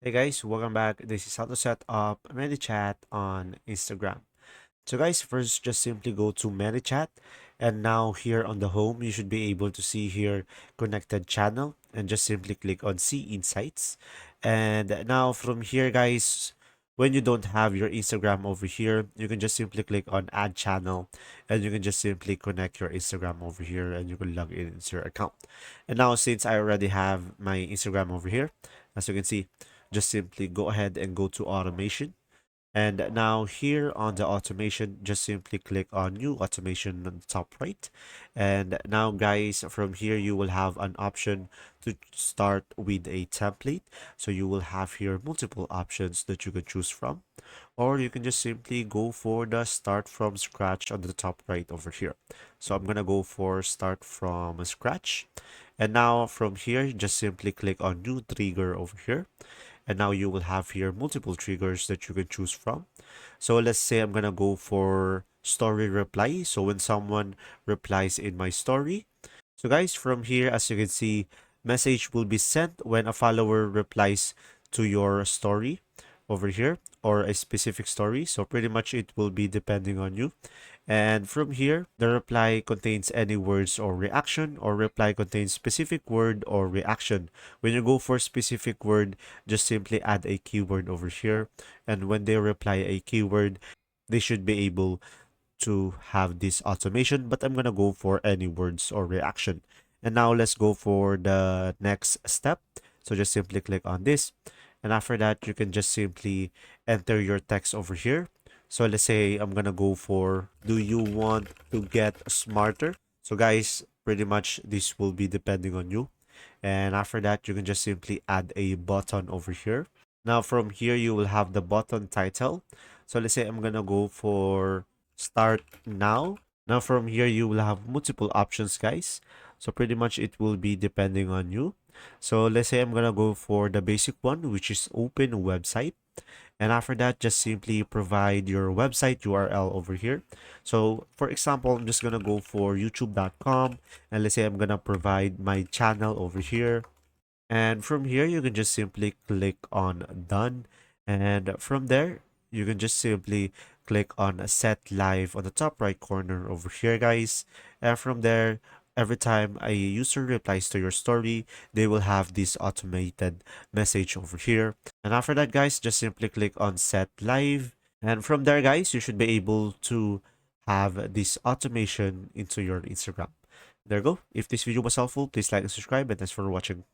Hey guys, welcome back. This is how to set up Manychat on Instagram. So guys, first just simply go to Manychat, and now here on the home you should be able to see here connected channel, and just simply click on see insights. And now from here guys, when you don't have your Instagram over here, you can just simply click on add channel, and you can just simply connect your Instagram over here, and you can log in into your account. And now since I already have my Instagram over here, as you can see, just simply go ahead and go to automation. And now here on the automation, just simply click on new automation on the top right. And now guys, from here, you will have an option to start with a template. So you will have here multiple options that you can choose from, or you can just simply go for the start from scratch on the top right over here. So I'm gonna go for start from scratch. And now from here, just simply click on new trigger over here, and now you will have here multiple triggers that you can choose from. So let's say I'm gonna go for story reply. So when someone replies in my story, so guys, from here, as you can see, message will be sent when a follower replies to your story over here, or a specific story. So pretty much it will be depending on you. And from here, the reply contains any words or reaction, or reply contains specific word or reaction. When you go for specific word, just simply add a keyword over here. And when they reply a keyword, they should be able to have this automation, but I'm gonna go for any words or reaction. And now let's go for the next step. So just simply click on this. And after that, you can just simply enter your text over here. So let's say I'm gonna go for, do you want to get smarter? So guys, pretty much this will be depending on you. And after that, you can just simply add a button over here. Now from here, you will have the button title. So let's say I'm gonna go for start now. Now from here, you will have multiple options, guys. So pretty much it will be depending on you. So let's say I'm gonna go for the basic one, which is open website. And after that, just simply provide your website URL over here. So for example, I'm just gonna go for youtube.com, and let's say I'm gonna provide my channel over here. And from here, you can just simply click on done. And from there, you can just simply click on set live on the top right corner over here, guys. And from there, every time a user replies to your story, they will have this automated message over here. And after that, guys, just simply click on set live. And from there, guys, you should be able to have this automation into your Instagram. There you go. If this video was helpful, please like and subscribe, and thanks for watching.